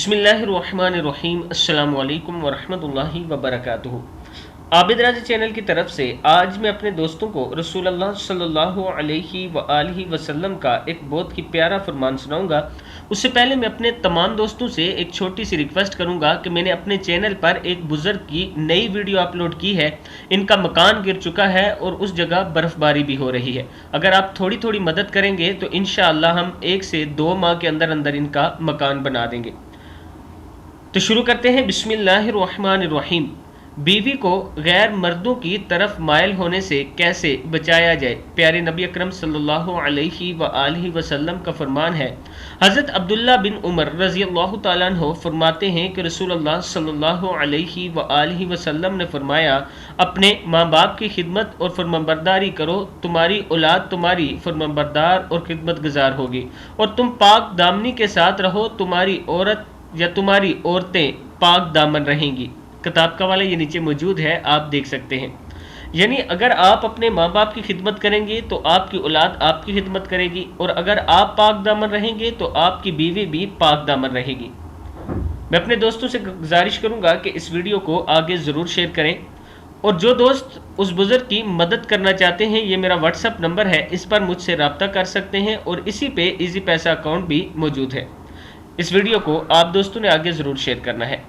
बिस्मिल्लाहिर्रहमानिर्रहीम। अस्सलाम वालेकुम वरहमतुल्लाहि वबरकातुहू। आबिद राजा चैनल की तरफ से आज मैं अपने दोस्तों को रसूलुल्लाह सल्लल्लाहु अलैहि वसल्लम का एक बहुत ही प्यारा फरमान सुनाऊंगा। उससे पहले मैं अपने तमाम दोस्तों से एक छोटी सी रिक्वेस्ट करूंगा कि मैंने अपने चैनल पर एक बुज़ुर्ग की नई वीडियो अपलोड की है। इनका मकान गिर चुका है और उस जगह बर्फ़बारी भी हो रही है। अगर आप थोड़ी थोड़ी मदद करेंगे तो इंशाअल्लाह हम 1 से 2 माह के अंदर अंदर इनका मकान बना देंगे। तो शुरू करते हैं। बिस्मिल्लाहिर्रहमानिर्रहीम। बीवी को गैर मर्दों की तरफ मायल होने से कैसे बचाया जाए। प्यारे नबी अकरम सल्लल्लाहु अलैहि वसल्लम का फरमान है। हज़रत अब्दुल्ला बिन उमर रज़ी अल्लाह तआला अन्हु फरमाते हैं कि रसूलुल्लाह सल्लल्लाहु अलैहि वसल्लम ने फरमाया, अपने माँ बाप की खिदमत और फरमाबरदारी करो, तुम्हारी औलाद तुम्हारी फरमाबरदार और खिदमत गुजार होगी, और तुम पाक दामनी के साथ रहो, तुम्हारी औरत या तुम्हारी औरतें पाक दामन रहेंगी। किताब का वाला ये नीचे मौजूद है, आप देख सकते हैं। यानी अगर आप अपने माँ बाप की खिदमत करेंगे तो आपकी औलाद आपकी खिदमत करेगी, और अगर आप पाक दामन रहेंगे तो आपकी बीवी भी पाक दामन रहेगी। मैं अपने दोस्तों से गुजारिश करूँगा कि इस वीडियो को आगे ज़रूर शेयर करें, और जो दोस्त उस बुज़ुर्ग की मदद करना चाहते हैं, ये मेरा व्हाट्सअप नंबर है, इस पर मुझसे रब्ता कर सकते हैं, और इसी पे इजी पैसा अकाउंट भी मौजूद है। इस वीडियो को आप दोस्तों ने आगे ज़रूर शेयर करना है।